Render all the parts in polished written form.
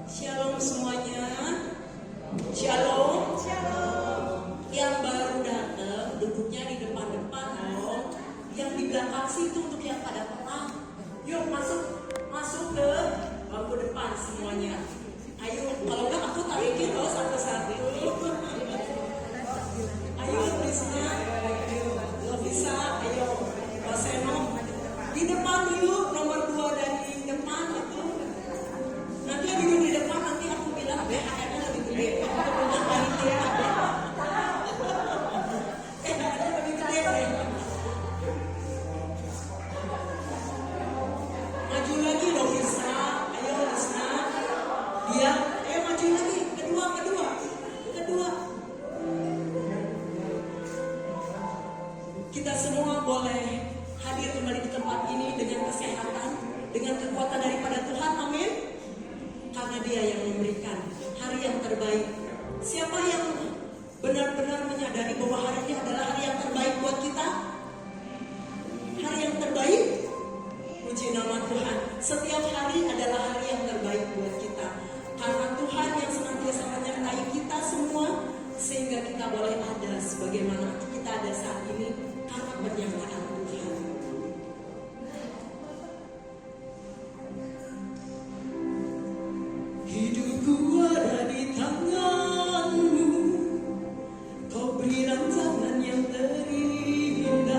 Shalom semuanya. Shalom. Shalom. Yang baru datang duduknya di depan-depan dong. Yang di belakang situ untuk yang pada telat. Yuk masuk ke bangku depan semuanya. Ayo, kalau enggak aku tarikin loh satu-satu. Ayo Prisna, Lovisa, ayo Roseno. Di depan yuk, nomor 2 dari depan itu. Nanti yang duduk di depan, nanti aku bilang BHR-nya lebih gede. Aku bilang panitia. BHR-nya lebih gede deh. Maju lagi Lovisa, ayo Lovisa. Dia, ayo maju lagi. Kedua. Kita semua boleh hadir kembali di tempat ini dengan kesehatan, dengan kekuatan daripada Tuhan, amin. Karena Dia yang memberikan hari yang terbaik. Siapa yang benar-benar menyadari bahwa hari ini adalah hari yang terbaik buat kita? Hari yang terbaik, puji nama Tuhan. Setiap hari adalah hari yang terbaik buat kita. Karena Tuhan yang senantiasa menyertai kita semua, sehingga kita boleh ada sebagaimana kita ada saat ini karena penyertaan Tuhan. Hidupku ada di tangan-Mu, Kau beri rancangan yang terindah.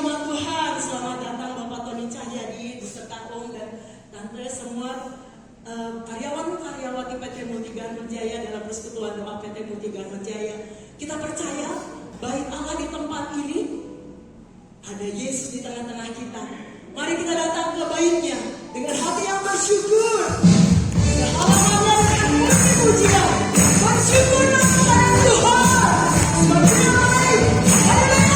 jemaat Tuhan, selamat datang Bapak Tony Cahyadi beserta Om dan Tante semua karyawan-karyawati PT Multi Garmen Jaya dalam persekutuan doa PT Multi Garmen Jaya. Kita percaya bait Allah di tempat ini, ada Yesus di tengah-tengah kita. Mari kita datang ke baitnya dengan hati yang bersyukur. Dengan halamannya dengan puji-pujian. Bersyukurlah kepada Tuhan. Sebagai baik. Haleluya.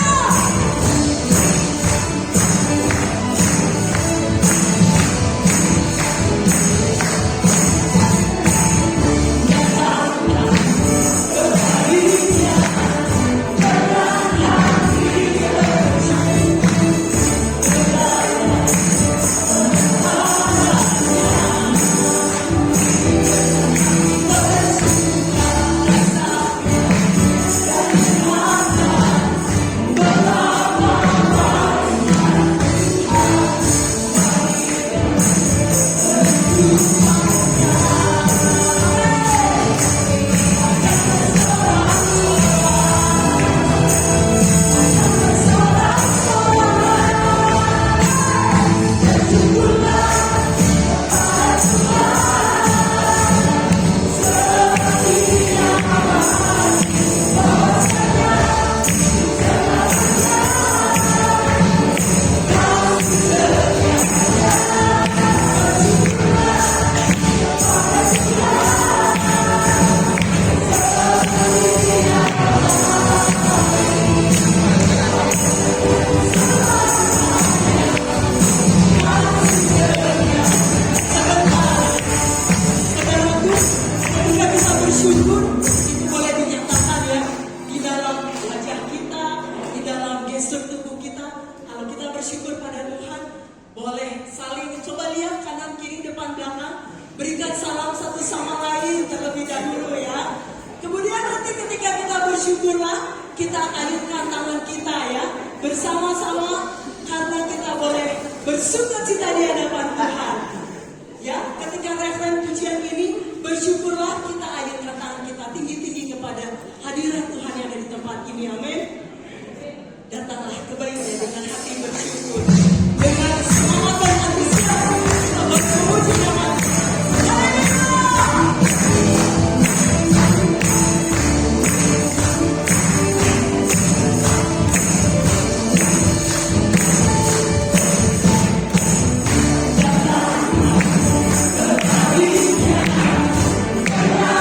Yeah.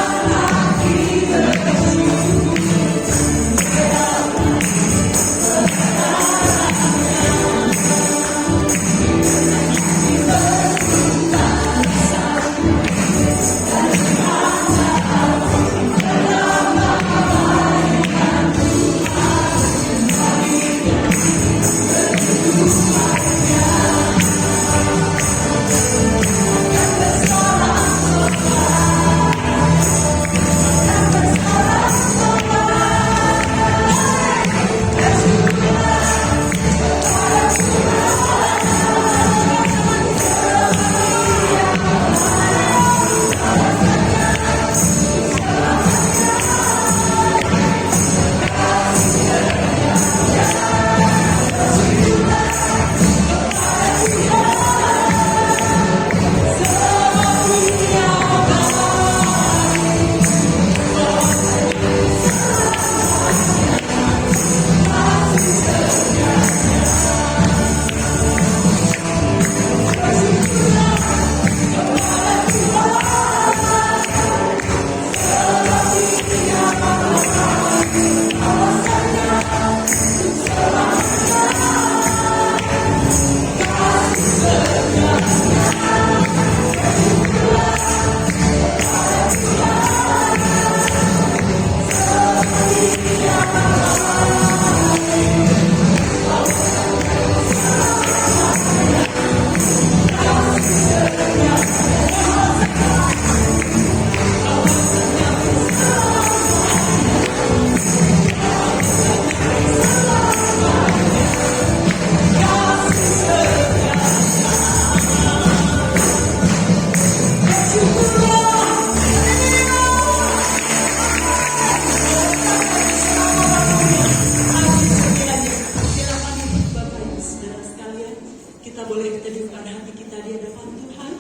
kita boleh teduhkan hati kita di hadapan Tuhan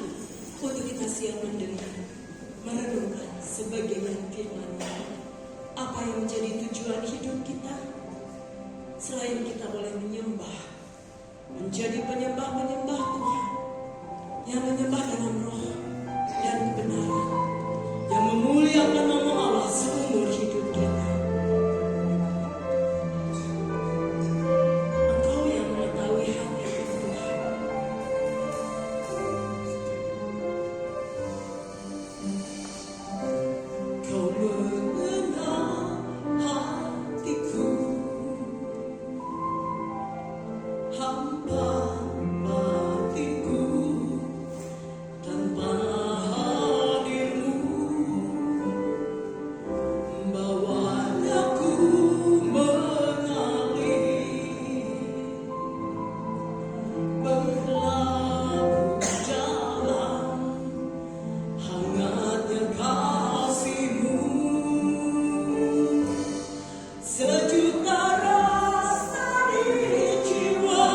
untuk kita siap mendengar, merenungkan sebagaimana firman-Nya. Apa yang menjadi tujuan hidup kita? Selain kita boleh menyembah, menjadi penyembah-penyembah Tuhan yang menyembah dalam roh dan kebenaran, yang memuliakan nama Allah seumur hidup kita. Engkau yang mengetahui hati Tuhan. Kau mengenal hatiku, hamba matiku, tanpa hadirmu bawanya ku mengalir, berlabuh jalan hangatnya kasih-Mu, sejuta rasa di jiwa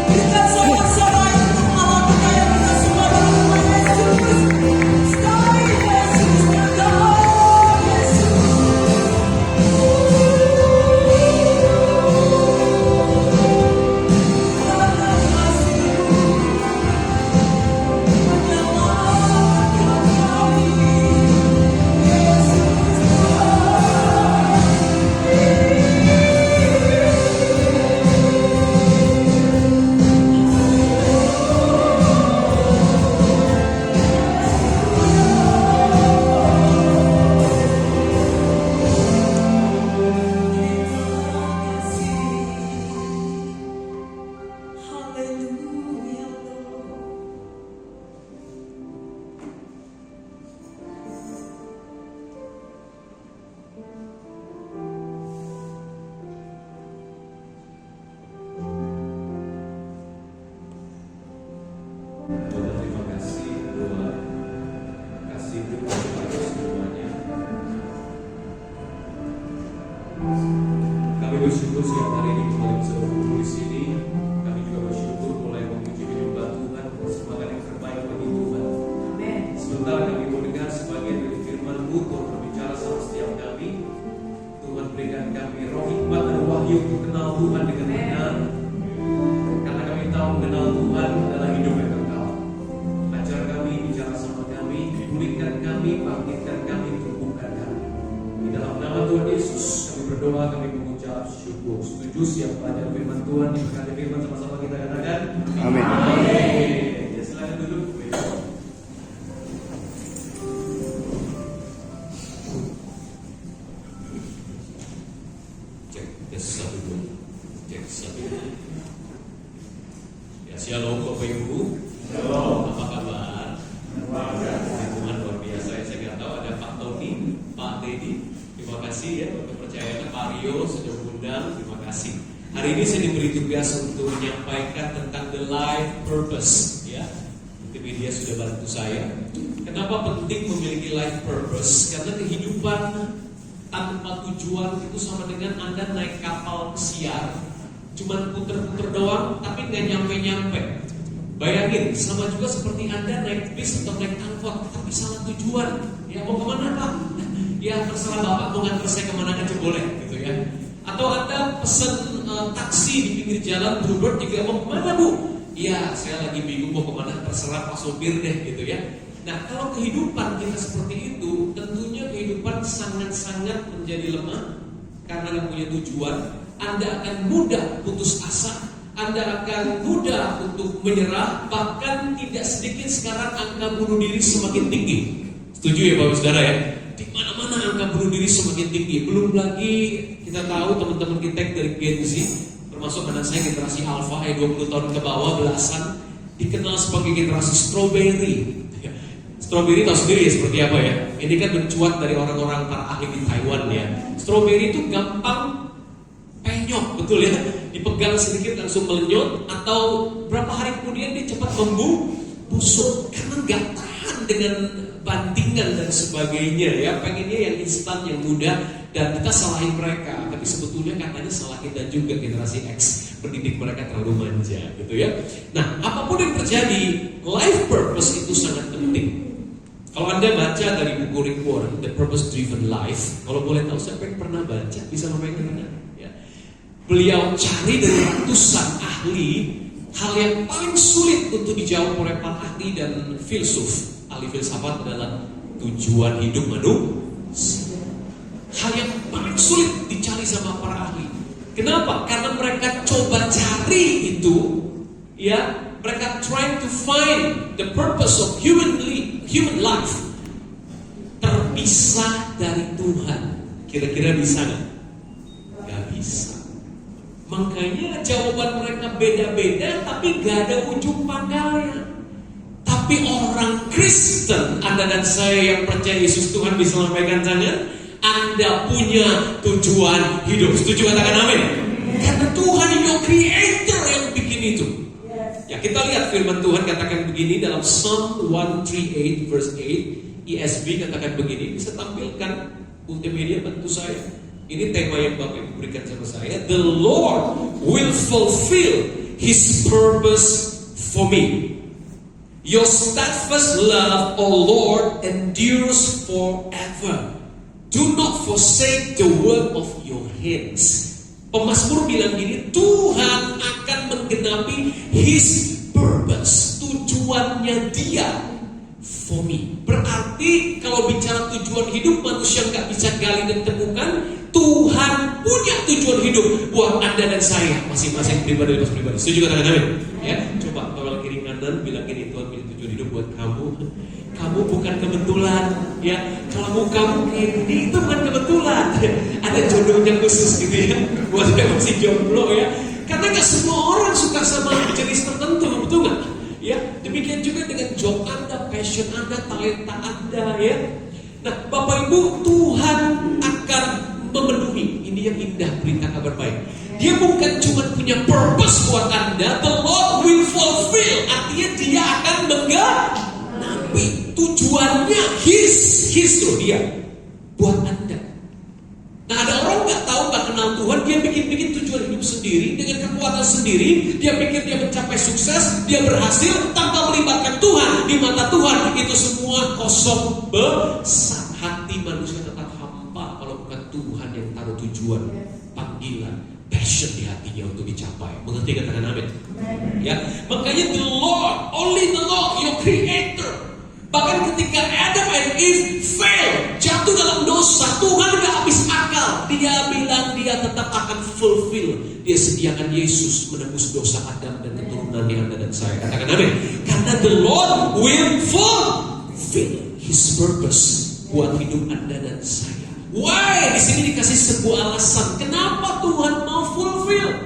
Berikan sorak-sorai Allah percaya kita semua dalam nama Yesus. Sekali Yesus berdoa Yesus. Karena kasih-Mu menyelamatkan kami. Yesus Haleluya Lord. Tuhan, terima kasih Tuhan, kasih-Mu kepada semuanya. Kami bersyukur siang hari ini kembali bisa berkumpul di sini. Kami juga bersyukur mulai memuji menyembah Tuhan, semangat yang terbaik bagi Tuhan. Amin. Sementara kami mendengar sebagian dari firman-Mu, Tuhan berbicara sama setiap kami. Tuhan berikan kami roh hikmat dan wahyu untuk kenal Tuhan dengan benar. Karena kami tahu mengenal Tuhan adalah hidup yang kekal. Ajar kami, bicara sama kami, pulihkan kami, bangkitkan kami, tumbuhkan kami. Di dalam nama Tuhan Yesus kami berdoa, kami mengucap syukur. Setuju siap belajar firman Tuhan, diberkati firman sama-sama kita katakan. Amin. Amin. Ya, silakan duduk. Cek, tes satu dulu. Cek satu dulu. Ya, shalom Bapak Ibu. Shalom. Apa kabar? Tuhan luar biasa ya. Saya nggak tahu ada Pak Tony, Pak Dedi. Terima kasih ya untuk kepercayaannya. Pak Rio sudah undang. Terima kasih. Hari ini saya diberi tugas untuk menyampaikan tentang the life purpose. Ya, media sudah bantu saya. Kenapa penting memiliki life purpose? Karena kehidupan tanpa tujuan itu sama dengan Anda naik kapal pesiar, cuman puter-puter doang, tapi nggak nyampe-nyampe. Bayangin, sama juga seperti Anda naik bis atau naik angkot, tapi salah tujuan. Ya mau kemana Pak? Ya terserah Bapak mau nganter saya kemana aja boleh, gitu ya. Atau Anda pesen taksi di pinggir jalan, Bluebird juga mau kemana Bu? Iya, saya lagi bingung mau kemana, terserah Pak sopir deh, gitu ya. Nah, kalau kehidupan kita seperti itu, tentunya kehidupan sangat-sangat menjadi lemah karena nggak punya tujuan. Anda akan mudah putus asa, Anda akan mudah untuk menyerah, bahkan tidak sedikit sekarang angka bunuh diri semakin tinggi. Setuju ya Bapak Saudara ya? Di mana-mana angka bunuh diri semakin tinggi. Belum lagi kita tahu teman-teman kita dari Gen Z, termasuk anak saya generasi Alpha 20 tahun ke bawah belasan, dikenal sebagai generasi strawberry. Strawberry tahu sendiri ya seperti apa ya. Ini kan mencuat dari orang-orang para ahli di Taiwan ya. Strawberry itu gampang penyok, betul ya. Dipegang sedikit langsung melenyot, atau berapa hari kemudian dia cepat busuk karena nggak tahan dengan bandingan dan sebagainya ya. Pengennya yang instan, yang mudah, dan kita salahin mereka. Tapi sebetulnya katanya salah kita juga, generasi X, pendidik mereka terlalu manja gitu ya. Nah, apapun yang terjadi, life purpose itu sangat penting. Kalau Anda baca dari buku Rick Warren, The Purpose Driven Life, kalau boleh tahu siapa yang pernah baca, bisa memegang ya. Beliau cari dari ratusan ahli hal yang paling sulit untuk dijawab oleh para ahli dan filsuf. Ahli filsafat adalah tujuan hidup manusia. Hal yang paling sulit dicari sama para ahli. Kenapa? Karena mereka coba cari itu, ya. Mereka trying to find the purpose of human life. Terpisah dari Tuhan. Kira-kira bisa nggak? Gak bisa. Makanya jawaban mereka beda-beda, tapi gak ada ujung pangkalnya. Tapi orang Kristen, Anda dan saya yang percaya Yesus Tuhan, bisa lambaikan tangan. Anda punya tujuan hidup. Setuju katakan amin? Karena Tuhan your creator yang bikin itu. Ya, kita lihat firman Tuhan katakan begini dalam Psalm 138 verse 8. ESV katakan begini, bisa tampilkan multimedia bantu saya. Ini tema yang Bapak Ibu berikan sama saya. The Lord will fulfill His purpose for me. Your steadfast love, O Lord, endures forever. Do not forsake the work of your hands. Pemazmur bilang gini, Tuhan akan menggenapi His purpose, tujuannya Dia for me. Berarti kalau bicara tujuan hidup, manusia nggak bisa gali dan temukan. Tuhan punya tujuan hidup buat Anda dan saya, masing-masing pribadi. Setuju katakan amin? Ya, coba kalau kiri kanan bilang gini, Tuhan punya tujuan hidup buat kamu. Kamu bukan kebetulan, ya. Kalau kamu ini itu bukan kebetulan. Ada jodohnya khusus gitu ya, buat yang masih jomblo ya. Karena nggak semua orang suka sama jenis tertentu, betul nggak? Ya, demikian juga dengan job Anda, passion Anda, talenta Anda ya. Nah, Bapak Ibu, Tuhan akan memenuhi. Ini yang indah berita kabar baik. Dia bukan cuma punya purpose buat Anda, the Lord will fulfill. Artinya Dia akan menggenapi tujuannya, His tuh Dia buat Anda. Nah, ada orang nggak tahu, nggak kenal Tuhan, dia bikin tujuan hidup sendiri dengan kekuatan sendiri. Dia pikir dia mencapai sukses, dia berhasil tanpa melibatkan Tuhan. Di mata Tuhan itu semua kosong besar. Hati manusia tetap hampa kalau bukan Tuhan yang taruh tujuan, panggilan, passion di hatinya untuk dicapai. Mengerti katakan amin? Ya, makanya the Lord, only the Lord, your Creator. Bahkan ketika Adam and Eve fail, jatuh dalam dosa, Tuhan gak habis akal. Dia bilang dia tetap akan fulfill. Dia sediakan Yesus menebus dosa Adam dan keturunannya Anda dan saya. Katakan amin. Karena the Lord will fulfill His purpose buat hidup Anda dan saya. Why? Di sini dikasih sebuah alasan. Kenapa Tuhan mau fulfill?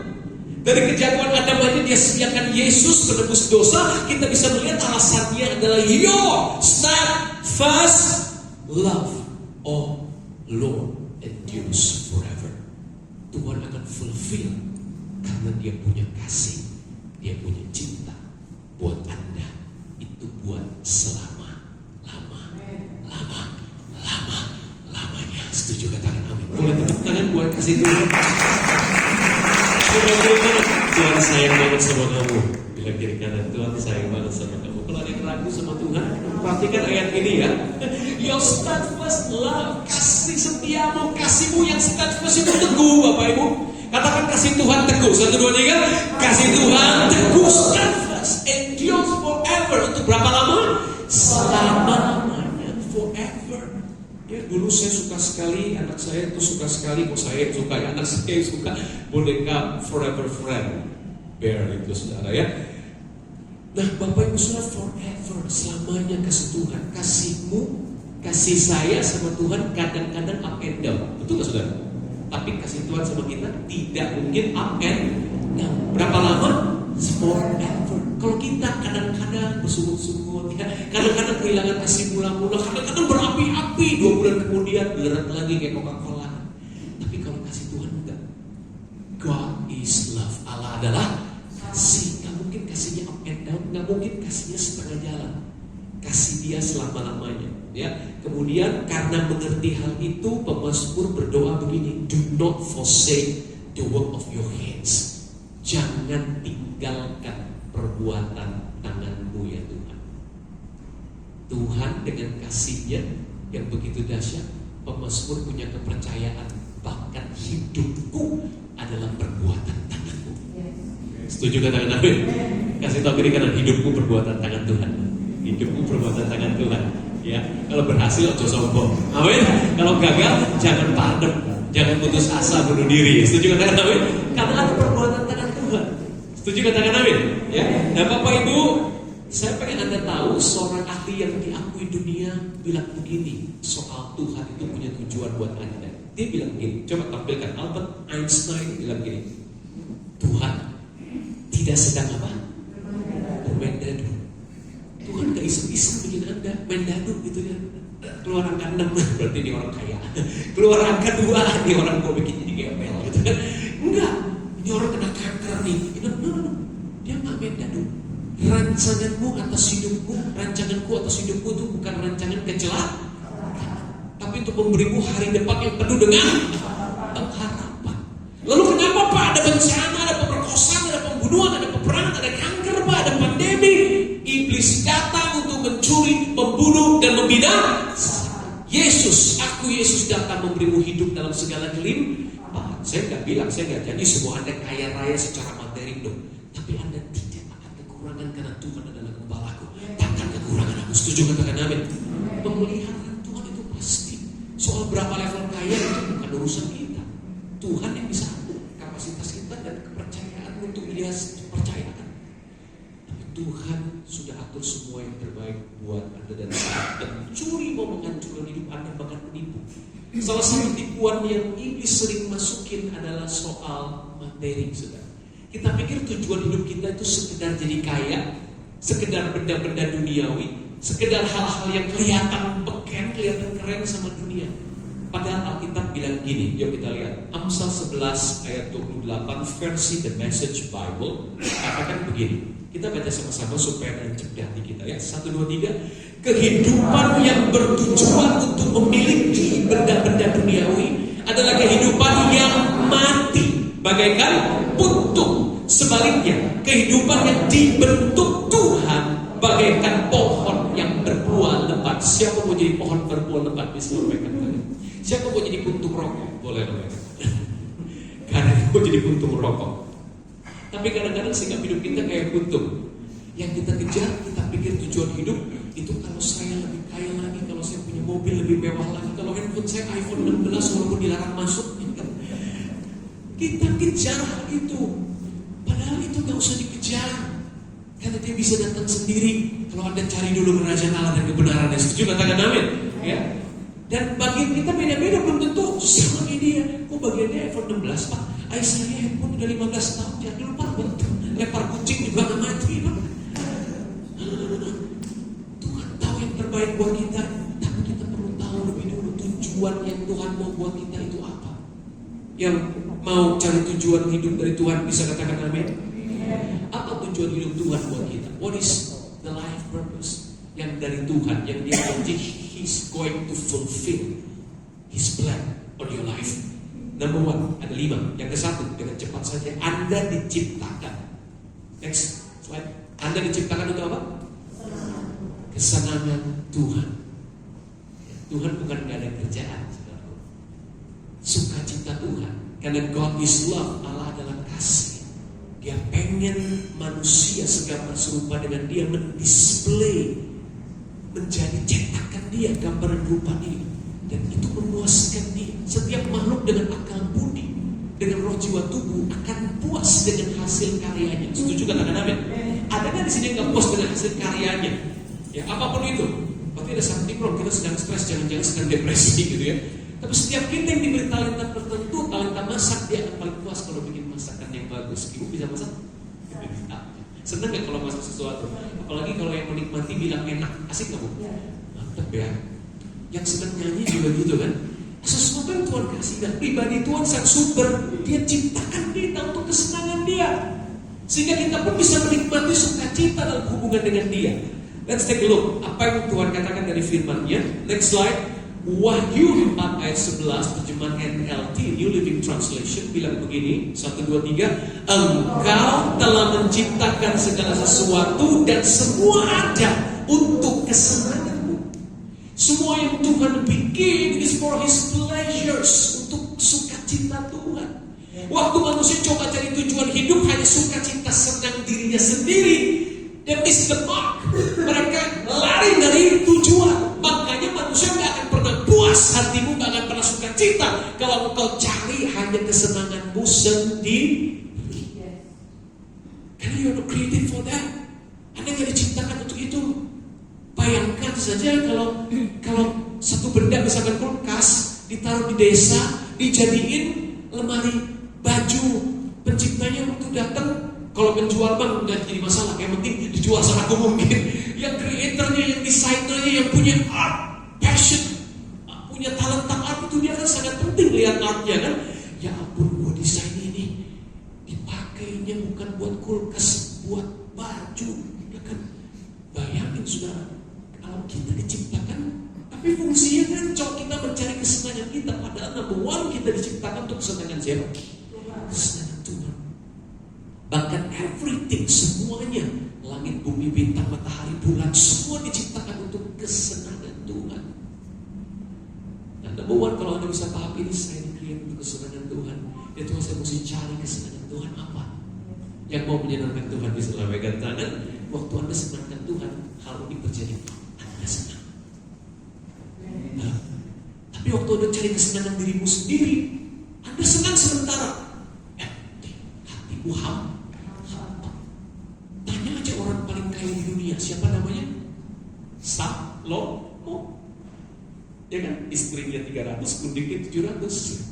Dari kejatuhan Adam aja dia sediakan Yesus menebus dosa. Kita bisa melihat alasannya adalah your steadfast love, oh Lord, endures forever. Tuhan akan fulfill karena Dia punya kasih, Dia punya cinta buat Anda. Itu buat lamanya. Setuju katakan amin. Boleh tepuk tangan buat kasih Tuhan. Tuhan sayang banget sama kamu. Bilang kiri kanan, Tuhan sayang banget sama kamu. Kalau ada yang ragu sama Tuhan, perhatikan ayat ini ya. Your steadfast love, kasih setiamu, kasihmu yang steadfast itu teguh, Bapak Ibu. Katakan kasih Tuhan teguh. 1, 2, 3. Kasih Tuhan teguh, steadfast, endures forever. Untuk berapa lama? Selama-lamanya, forever. Ya, dulu saya suka sekali, anak saya itu suka sekali, kok saya suka ya, anak saya suka boneka Forever Friend, Bear itu saudara ya. Nah, Bapak Ibu saudara, forever, selamanya kasih Tuhan. Kasihmu, kasih saya sama Tuhan kadang-kadang up and down, betul gak saudara? Tapi kasih Tuhan sama kita tidak mungkin up and down. Berapa lama? Forever. Kalau kita kadang-kadang bersungut-sungut ya, kadang-kadang kehilangan kasih mula-mula, kadang-kadang berapi-api, 2 bulan kemudian berat lagi kayak Coca-Cola. Tapi kalau kasih Tuhan enggak. God is love. Allah adalah kasih. Gak mungkin kasihnya up and down, gak mungkin kasihnya setengah jalan. Kasih Dia selama-lamanya ya. Kemudian karena mengerti hal itu, pemazmur berdoa begini, do not forsake the work of your hands. Jangan tinggalkan perbuatan tanganmu ya Tuhan. Tuhan dengan kasih-Nya yang begitu dahsyat, pemazmur punya kepercayaan bahkan hidupku adalah perbuatan tanganmu. Setuju katakan amin? Kasih tahu kiri kanan, hidupku perbuatan tangan Tuhan. Hidupku perbuatan tangan Tuhan. Ya, kalau berhasil ojo sombong. Amin. Kalau gagal jangan padam, jangan putus asa bunuh diri. Setuju katakan amin? Karena ada perbuatan tangan Tuhan. Setuju katakan amin? Ya. Nah, Bapak Ibu, saya pengen Anda tahu seorang ahli yang diakui dunia bilang begini soal Tuhan itu punya tujuan buat Anda. Dia bilang begini, coba tampilkan. Albert Einstein bilang begini, Tuhan tidak sedang apa? Bermain dadu. Tuhan gak iseng-iseng bikin Anda main dadu gitu ya. Keluar angka 6 berarti dia orang kaya. Keluar angka 2 dia orang gue bikin jadi gembel gitu kan. Enggak, ini orang kena kanker nih. No. Dia gak main dadu. Rancanganmu atas hidupku, rancanganku atas hidupku itu bukan rancangan kecelakaan, tapi untuk memberimu hari depan yang penuh dengan pengharapan. Lalu kenapa Pak ada bencana, ada pemerkosaan, ada pembunuhan, ada peperangan? Yesus datang memberimu hidup dalam segala kelimpahan. Saya nggak bilang, saya nggak jadi semua Anda kaya raya secara materi, dong. Tapi Anda tidak akan kekurangan karena Tuhan adalah gembalaku. Takkan kekurangan aku. Setuju, katakan amin. Pemeliharaan Tuhan itu pasti. Soal berapa level kaya itu bukan urusan kita. Tuhan yang bisa atur kapasitas kita dan kepercayaan untuk dia percayakan. Tapi Tuhan sudah atur semua yang terbaik buat Anda dan saya. Dan mencuri mau menghancurkan hidup Anda, bahkan menipu. Salah satu tipuan yang iblis sering masukin adalah soal materi, saudara. Kita pikir tujuan hidup kita itu sekedar jadi kaya, sekedar benda-benda duniawi, sekedar hal-hal yang kelihatan beken, kelihatan keren sama dunia. Padahal Alkitab bilang gini, yuk kita lihat. Amsal 11 ayat 28 versi The Message Bible katakan begini. Kita baca sama-sama supaya mencegah di kita ya. 1, 2, 3. Kehidupan yang bertujuan untuk memiliki benda-benda duniawi adalah kehidupan yang mati, bagaikan puntung. Sebaliknya, kehidupan yang dibentuk Tuhan bagaikan pohon yang berbuah lebat. Siapa mau jadi pohon berbuah lebat? Bisa sampaikan kalian. Siapa mau jadi puntung rokok? Boleh dong. Karena mau jadi puntung rokok. Tapi kadang-kadang sikap hidup kita kayak puntung. Yang kita kejar, kita pikir tujuan hidup itu kalau saya lebih kaya lagi, kalau saya punya mobil lebih mewah lagi, kalau handphone saya iPhone 16 walaupun dilarang masuk, kita kejar hal itu. Padahal itu gak usah dikejar, karena dia bisa datang sendiri. Kalau Anda cari dulu kerajaan Allah dan kebenarannya. Setuju, katakan amin ya. Dan bagian kita beda-beda, belum tentu sama kayak dia. Kok bagiannya iPhone 16 Pak? Ayah saya handphone udah 15 tahun, jangan lupa bentuk. Lempar kucing juga gak mati Pak. Tuhan tahu yang terbaik buat kita, tapi kita perlu tahu lebih dulu tujuan yang Tuhan mau buat kita itu apa. Yang mau cari tujuan hidup dari Tuhan bisa katakan amin. Apa tujuan hidup Tuhan buat kita? What is the life purpose yang dari Tuhan, yang dia janji He's going to fulfill His plan on your life? Number 1, ada 5. Yang ke-1, dengan cepat saja, Anda diciptakan. Next slide. Anda diciptakan untuk apa? Kesenangan Tuhan. Tuhan bukan gak ada kerjaan, saudara. Sukacita Tuhan. Karena God is love, Allah adalah kasih. Dia pengen manusia segambar serupa dengan dia, mendisplay, menjadi cetakan dia, gambaran rupa dia. Dan itu memuaskan dia. Setiap makhluk dengan akal budi, dengan roh jiwa tubuh akan puas dengan hasil karyanya. Setuju katakan amin? Ada nggak di sini yang nggak puas dengan hasil karyanya? Ya apapun itu. Berarti ada something wrong. Kita sedang stres, jangan-jangan sedang depresi gitu ya. Tapi setiap kita yang diberi talenta tertentu, talenta masak, dia akan paling puas kalau bikin masakan yang bagus. Ibu bisa masak? Senang nggak kalau masak sesuatu? Apalagi kalau yang menikmati bilang enak, asik nggak Bu? Mantap ya. Yang senang nyanyi juga gitu kan. Sesuatu yang Tuhan kasih, dan pribadi Tuhan sangat super. Dia ciptakan kita untuk kesenangan dia, sehingga kita pun bisa menikmati sukacita dalam hubungan dengan dia. Let's take a look apa yang Tuhan katakan dari firman-Nya. Next slide. Wahyu 4 ayat 11 terjemahan NLT New Living Translation bilang begini, 1, 2, 3. Engkau telah menciptakan segala sesuatu dan semua ada untuk kesenanganmu. Semua yang Tuhan bikin is for His pleasures, untuk sukacita Tuhan. Waktu manusia coba cari tujuan hidup hanya sukacita senang dirinya sendiri, they miss the mark. Mereka lari dari tujuan. Makanya manusia gak akan pernah puas, hatimu gak akan pernah sukacita kalau engkau cari hanya kesenanganmu sendiri. Karena you're not created for that. Anda gak diciptakan untuk itu. Bayangkan saja kalau satu benda misalkan kulkas ditaruh di desa, dijadiin lemari baju. Penciptanya waktu datang, kalau menjual bang nggak jadi masalah, yang penting dijual seaku mungkin. Yang kreatornya, yang desainernya, yang punya art passion, punya talenta art itu dia kan sangat penting lihat artnya kan. Ya ampun, gua desain ini dipakainya bukan buat kulkas, buat baju, ya kan? Bayangin saudara, kalau kita diciptakan, tapi fungsinya kan kita mencari kesenangan kita. Padahal number 1 kita diciptakan untuk kesenangan siapa? Kesenangan Tuhan. Bahkan everything, semuanya, langit, bumi, bintang, matahari, bulan, semua diciptakan untuk kesenangan Tuhan. Anda Number one, kalau Anda bisa paham ini, saya di-create untuk kesenangan Tuhan. Ya Tuhan, saya mesti cari kesenangan Tuhan apa? Yang mau menyenangkan Tuhan bisa lambaikan tangan. Waktu Anda senangkan Tuhan, hal ini terjadi. Anda senang. Nah, tapi waktu Anda cari kesenangan dirimu sendiri, Anda senang sementara. Hatimu hampa. Tanya aja orang paling kaya di dunia, siapa namanya? Salomo. Ya kan? Istrinya 300, kudiknya 700.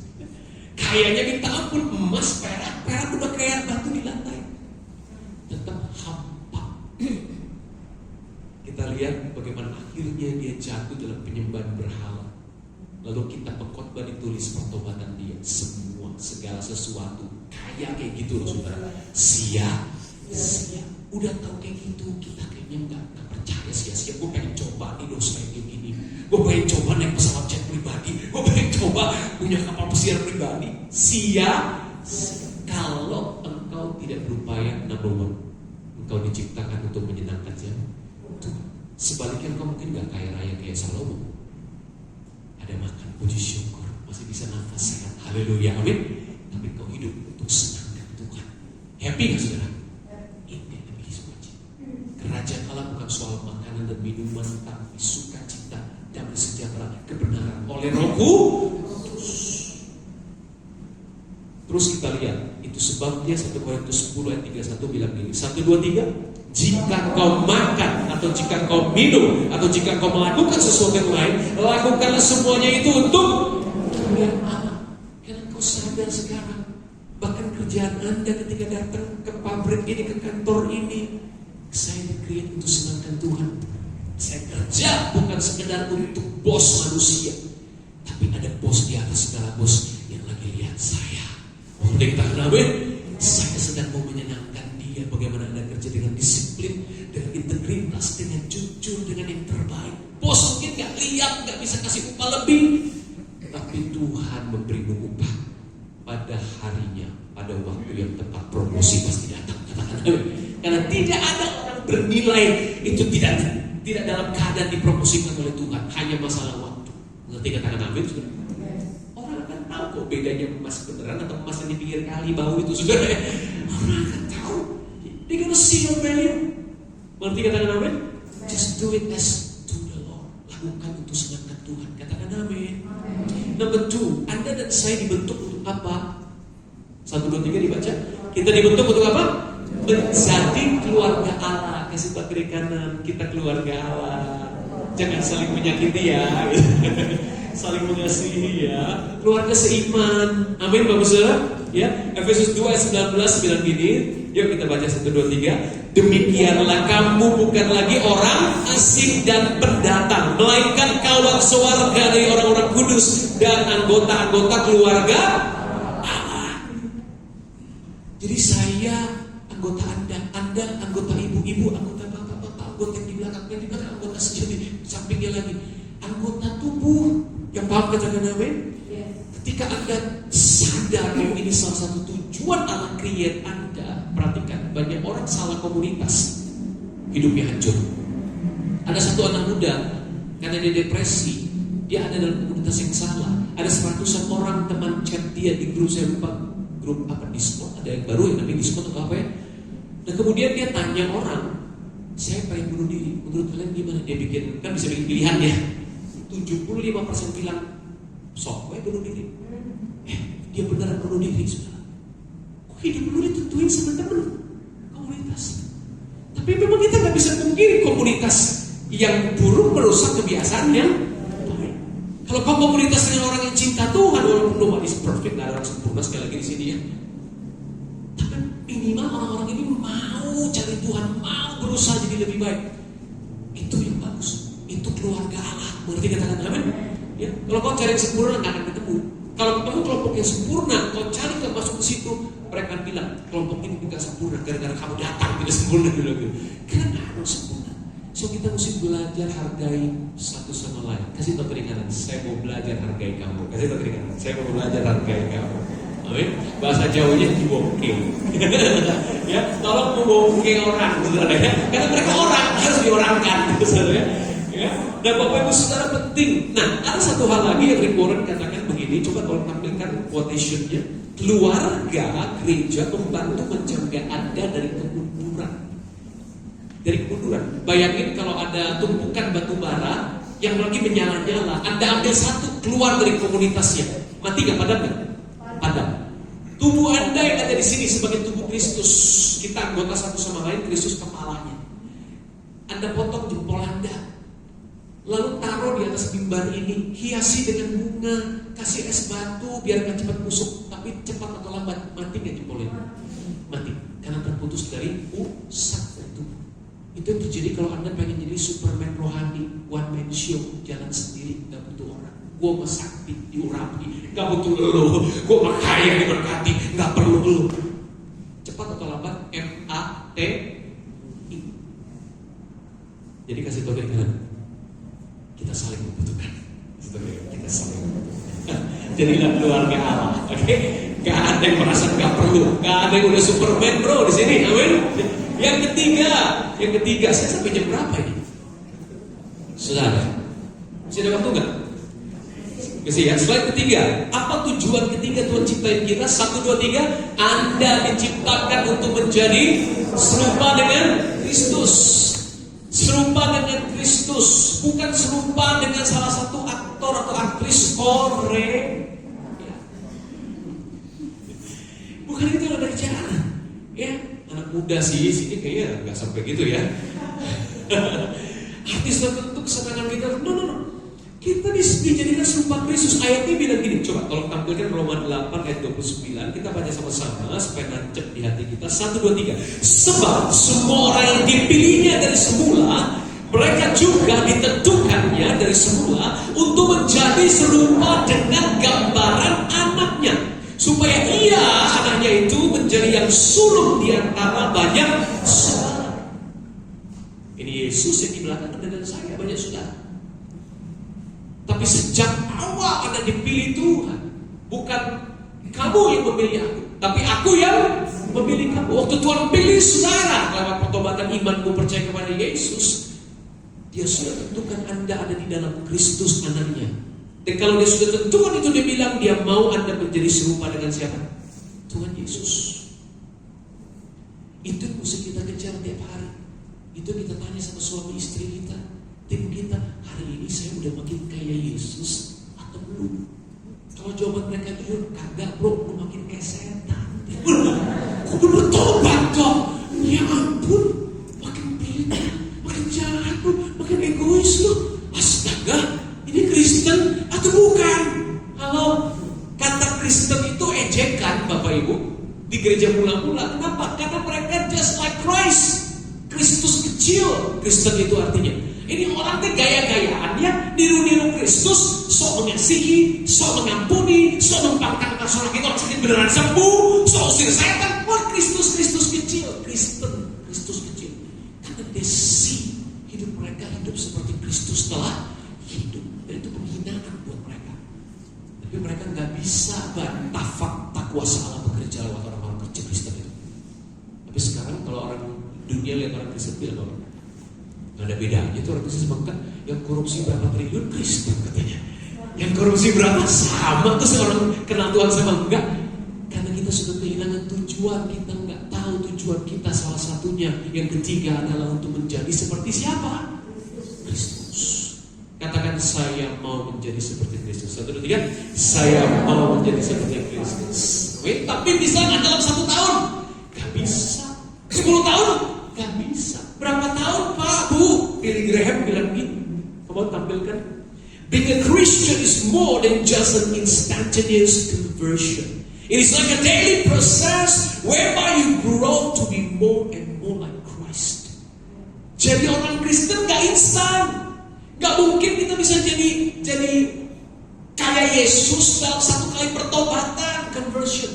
Kayaknya minta ampun, emas, perak udah kayak batu di lantai. Tetap hampa. Kita lihat bagaimana akhirnya dia jatuh dalam penyembahan berhala. Lalu kita pengkhotbah ditulis pertobatan dia. Semua, segala sesuatu kayak gitu loh saudara. Sia-sia. Udah tahu kayak gitu, kita kayaknya nggak percaya sia-sia. Gue pengen coba nih dosa kayak gini. Gue pengen coba naik pesawat jet pribadi. Gue pengen coba punya kapal pesiar pribadi. Kalau engkau tidak berupaya, number one, engkau diciptakan untuk menyenangkan siapa? Tuhan. Sebaliknya engkau mungkin gak kaya raya kayak Salomo. Ada makan, puji syukur, masih bisa nafas sehat. Haleluya, amin. Tapi engkau hidup untuk senangkan Tuhan. Happy gak saudara? Ini yang lebih suci. Kerajaan Allah bukan soal makanan dan minuman, tapi sukacita, damai sejahtera, kebenaran oleh Roh Kudus. Terus kita lihat, itu sebabnya 1 Korintus 10 ayat 31 bilang gini, 1, 2, 3, jika kau makan atau jika kau minum atau jika kau melakukan sesuatu yang lain, lakukanlah semuanya itu untuk kemuliaan Allah. Karena kau sadar sekarang, bahkan kerjaan Anda ketika datang ke pabrik ini, ke kantor ini, saya di-create untuk senangkan Tuhan. Saya kerja bukan sekedar untuk bos manusia, tapi ada bos di atas segala bos yang lagi lihat saya. Mungkin kita kenal, saya sedang mau menyenangkan dia. Bagaimana Anda kerja dengan disiplin, dengan integritas, dengan jujur, dengan yang terbaik. Bos mungkin gak lihat, gak bisa kasih upah lebih, tapi Tuhan memberimu upah pada harinya, pada waktu yang tepat. Promosi pasti datang. Karena tidak ada orang bernilai itu tidak dalam keadaan dipromosikan oleh Tuhan, hanya masalah waktu. Ngerti katakan amin? Orang akan tahu kok bedanya emas beneran atau emas yang di pinggir kali bau itu, saudara. Orang akan tahu. They gonna see your value. Ngerti katakan amin? Just do it as to the Lord. Lakukan untuk senangkan Tuhan. Katakan amin. Number 2, Anda dan saya dibentuk untuk apa? 1, 2, 3 dibaca. Kita dibentuk untuk apa? Menjadi keluarga Allah. Kasih Pak kiri kanan, kita keluarga Allah. Jangan saling menyakiti ya. Saling mengasihi ya. Keluarga seiman. Amin Bapak Saudara. Ya, Efesus 2 ayat 19 bilang gini. Yuk kita baca 1, 2, 3. Demikianlah kamu bukan lagi orang asing dan pendatang, melainkan kawan sewarga dari orang-orang kudus dan anggota-anggota keluarga Allah. Jadi saya anggota Anda anggota ibu-ibu, anggota bapak-bapak, anggota yang di belakang, anggota sejati, sampingnya lagi, anggota tubuh. Yang paham katakan amin? Ketika Anda sadar bahwa ini salah satu tujuan Allah create Anda, perhatikan, banyak orang salah komunitas, hidupnya hancur. Ada satu anak muda, karena dia depresi, dia ada dalam komunitas yang salah. Ada 100-an orang teman chat dia di grup, saya lupa grup apa, Discord, ada yang baru yang namanya Discord atau apa ya. Dan kemudian dia tanya orang, saya pengen bunuh diri, menurut kalian gimana? Dia bikin, kan bisa bikin pilihan ya. 75% bilang, sok gue bunuh diri. Dia beneran bunuh diri, saudara. Kok hidup lu ditentuin sama temen komunitas? Tapi memang kita gak bisa pungkiri komunitas yang buruk merusak kebiasaan yang baik. Kalau kau komunitas dengan orang yang cinta Tuhan, walaupun nobody is perfect, gak ada orang sempurna sekali lagi di sini ya. Tapi minimal orang-orang ini mau cari Tuhan, mau berusaha jadi lebih baik. Itu yang bagus. Itu keluarga Allah. Mengerti katakan amin? Ya, kalau kau cari yang sempurna gak akan ketemu. Kalau ketemu kelompok yang sempurna, kau cari kau masuk ke situ, mereka akan bilang kelompok ini bukan sempurna gara-gara kamu datang tidak sempurna dulu. Karena gak ada sempurna. So kita mesti belajar hargai satu sama lain. Kasih tau kiri kanan, saya mau belajar hargai kamu. Kasih tau kiri kanan, saya mau belajar hargai kamu. Amin. Bahasa Jawanya dibongking. Ya, tolong membongking orang, saudara ya. Karena mereka orang harus diorangkan, saudara ya. Ya. Dan Bapak Ibu Saudara penting. Nah, ada satu hal lagi yang Rick Warren katakan begini. Coba tolong tampilkan quotation-nya. Keluarga gereja membantu mencegah Anda dari kemunduran. Dari kemunduran. Bayangin kalau ada tumpukan batu bara yang lagi menyala-nyala, Anda ambil satu, keluar dari komunitasnya. Mati gak? Padam gak? Padam. Tubuh Anda yang ada di sini sebagai tubuh Kristus. Kita anggota satu sama lain, Kristus kepalanya. Anda potong jempol Anda, lalu taruh di atas mimbar ini, hiasi dengan bunga, kasih es batu biar gak cepat busuk. Tapi cepat atau lambat mati gak jempolnya? Mati, karena terputus dari pusat itu. Itu yang terjadi kalau Anda pengen jadi Superman rohani, one man show, jalan sendiri, gak butuh orang. Gue mah sakti, diurapi, gak butuh lo. Gue mah kaya, diberkati, gak perlu lo. Cepat atau lambat, MATI. Jadi kasih tau kanan, kita saling membutuhkan. Kita saling membutuhkan. Jadilah keluarga Allah, oke? Gak ada yang merasa gak perlu, gak ada yang udah Superman bro di sini, amin. Yang ketiga, saya sampai jam berapa ini? Saudara, masih ada waktu gak? Masih ya. Slide ketiga, apa tujuan ketiga Tuhan ciptain kita? 1, 2, 3. Anda diciptakan untuk menjadi serupa dengan Kristus. Serupa dengan Kristus, bukan serupa dengan salah satu aktor atau aktris Korea. Bukan itu yang ada kerjaan. Ya, anak muda sih sini kayaknya nggak sampai gitu ya. Artis tertentu kesenangan kita, no. Kita dijadikan serupa Kristus. Ayatnya bilang gini, coba tolong tampilkan Roma 8 ayat 29. Kita baca sama-sama supaya nancep di hati kita. 1, 2, 3. Sebab semua orang yang dipilihnya dari semula, mereka juga ditentukannya dari semula untuk menjadi serupa dengan gambaran anaknya, supaya ia, anaknya itu, menjadi yang sulung di antara banyak saudara. Ini Yesus yang di belakang dengan saya, banyak saudara. Tapi sejak awal Anda dipilih Tuhan. Bukan kamu yang memilih aku, tapi aku yang memilih kamu. Waktu Tuhan pilih saudara lewat pertobatan imanmu percaya kepada Yesus, Dia sudah tentukan Anda ada di dalam Kristus anaknya. Dan kalau Dia sudah tentukan itu, Dia bilang Dia mau Anda menjadi serupa dengan siapa? Tuhan Yesus. Itu yang mesti kita kejar tiap hari. Itu kita tanya sama suami istri kita, tim kita, hari ini saya udah makin kayak Yesus atau belum? Kalau jawaban mereka jujur, kagak bro, gue makin kayak setan. Gue bertobat dong. Ya ampun, makin pelit, makin jahat lu, makin egois lu. Astaga, ini Kristen atau bukan? Halo, kata Kristen itu ejekan Bapak Ibu di gereja mula-mula. Kenapa? Karena mereka just like Christ. Kristus kecil, Kristen itu artinya. Ini orang teh gaya-gayaannya niru-niru Kristus, sok mengasihi, sok mengampuni, sok membangkang masalah kita, orang sakit beneran sembuh, sok usir setan. Wah, Kristus kecil, Kristen, Kristus kecil. Karena desi hidup mereka hidup seperti Kristus telah hidup, dan itu penghinaan buat mereka. Tapi mereka nggak bisa bantah fakta kuasa Allah bekerja lewat orang-orang kecil Kristen itu. Tapi sekarang kalau orang dunia lihat orang Kristen bilang apa? Gak ada bedanya itu orang Kristen bangga. Yang korupsi berapa triliun Kristen katanya. Yang korupsi berapa sama. Terus orang kenal Tuhan sama enggak. Karena kita sudah kehilangan tujuan. Kita enggak tahu tujuan kita. Salah satunya yang ketiga adalah untuk menjadi seperti siapa? Kristus. Katakan saya mau menjadi seperti Kristus. 1, 2, 3. Saya mau menjadi seperti Kristus. Tapi bisa nggak dalam 1 tahun? Gak bisa. 10 tahun? Gak bisa. Berapa tahun Pak, Bu? Billy Graham bilang gini. Kamu tampilkan. Being a Christian is more than just an instantaneous conversion. It is like a daily process whereby you grow to be more and more like Christ. Jadi orang Kristen gak instan. Gak mungkin kita bisa jadi kayak Yesus dalam 1 kali pertobatan, conversion.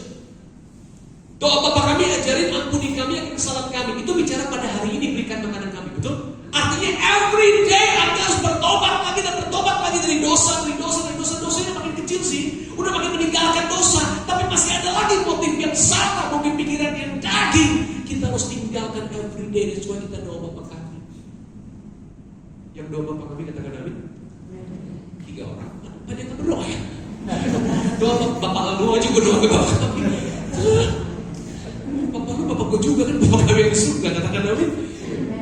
Doa Bapa kami ajarin, ampuni kami akan kesalahan kami. Itu bicara pada hari ini, berikan makanan kami, betul? Artinya every day Anda harus bertobat lagi dan bertobat lagi dari dosa. Dosanya makin kecil sih, udah makin meninggalkan dosa. Tapi masih ada lagi motif yang salah, mungkin pikiran yang daging. Kita harus tinggalkan every day. That's why kita doa Bapa kami Yang doa Bapak kami, katakan amin. 3 orang. Pada yang berdoa ya. Doa Bapak lu aja gue doa ke Bapak kami. Bapak lu Bapak gue juga kan, Bapak kami yang di surga, katakan amin.